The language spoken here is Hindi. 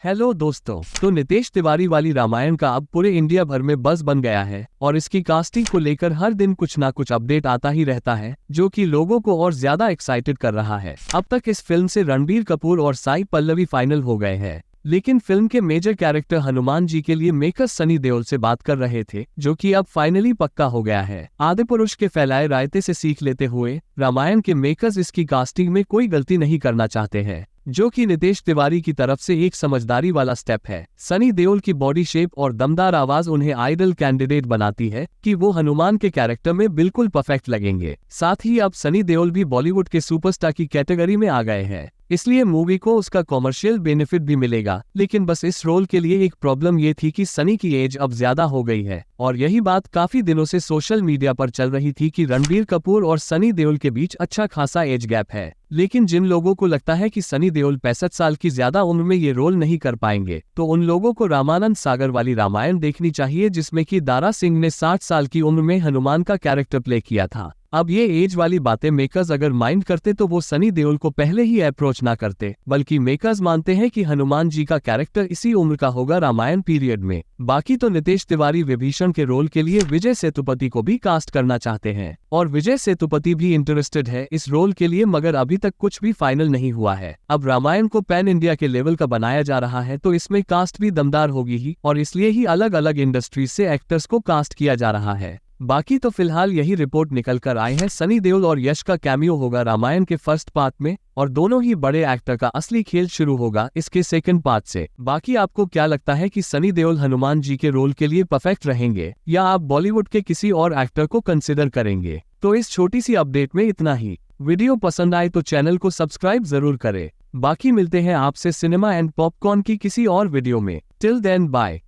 हेलो दोस्तों। तो नितेश तिवारी वाली रामायण का अब पूरे इंडिया भर में बज़ बन गया है और इसकी कास्टिंग को लेकर हर दिन कुछ ना कुछ अपडेट आता ही रहता है, जो कि लोगों को और ज्यादा एक्साइटेड कर रहा है। अब तक इस फिल्म से रणबीर कपूर और साई पल्लवी फाइनल हो गए हैं, लेकिन फिल्म के मेजर कैरेक्टर हनुमान जी के लिए मेकर्स सनी देओल से बात कर रहे थे, जो कि अब फाइनली पक्का हो गया है। आदिपुरुष के फैलाए रायते से सीख लेते हुए रामायण के मेकर्स इसकी कास्टिंग में कोई गलती नहीं करना चाहते हैं, जो कि नितेश तिवारी की तरफ से एक समझदारी वाला स्टेप है। सनी देओल की बॉडी शेप और दमदार आवाज उन्हें आइडल कैंडिडेट बनाती है कि वो हनुमान के कैरेक्टर में बिल्कुल परफेक्ट लगेंगे। साथ ही अब सनी देओल भी बॉलीवुड के सुपरस्टार की कैटेगरी में आ गए हैं, इसलिए मूवी को उसका कॉमर्शियल बेनिफिट भी मिलेगा। लेकिन बस इस रोल के लिए एक प्रॉब्लम ये थी कि सनी की एज अब ज्यादा हो गई है, और यही बात काफी दिनों से सोशल मीडिया पर चल रही थी कि रणबीर कपूर और सनी देओल के बीच अच्छा खासा एज गैप है। लेकिन जिन लोगों को लगता है कि सनी देओल 65 साल की ज्यादा उम्र में ये रोल नहीं कर पाएंगे, तो उन लोगों को रामानंद सागर वाली रामायण देखनी चाहिए, जिसमें कि दारा सिंह ने 60 साल की उम्र में हनुमान का कैरेक्टर प्ले किया था। अब ये एज वाली बातें मेकर्स अगर माइंड करते तो वो सनी देओल को पहले ही अप्रोच ना करते, बल्कि मेकर्स मानते हैं कि हनुमान जी का कैरेक्टर इसी उम्र का होगा रामायण पीरियड में। बाकी तो नितेश तिवारी विभीषण के रोल के लिए विजय सेतुपति को भी कास्ट करना चाहते हैं, और विजय सेतुपति भी इंटरेस्टेड है इस रोल के लिए, मगर अभी तक कुछ भी फाइनल नहीं हुआ है। अब रामायण को पैन इंडिया के लेवल का बनाया जा रहा है, तो इसमें कास्ट भी दमदार होगी ही, और इसलिए ही अलग अलग इंडस्ट्रीज से एक्टर्स को कास्ट किया जा रहा है। बाकी तो फिलहाल यही रिपोर्ट निकल कर आए हैं, सनी देओल और यश का कैमियो होगा रामायण के फर्स्ट पार्ट में, और दोनों ही बड़े एक्टर का असली खेल शुरू होगा इसके सेकंड पार्ट से। बाकी आपको क्या लगता है कि सनी देओल हनुमान जी के रोल के लिए परफेक्ट रहेंगे, या आप बॉलीवुड के किसी और एक्टर को कंसिडर करेंगे? तो इस छोटी सी अपडेट में इतना ही। वीडियो पसंद आए तो चैनल को सब्सक्राइब जरूर करें। बाकी मिलते हैं आपसे सिनेमा एंड पॉपकॉर्न की किसी और वीडियो में। Till then bye.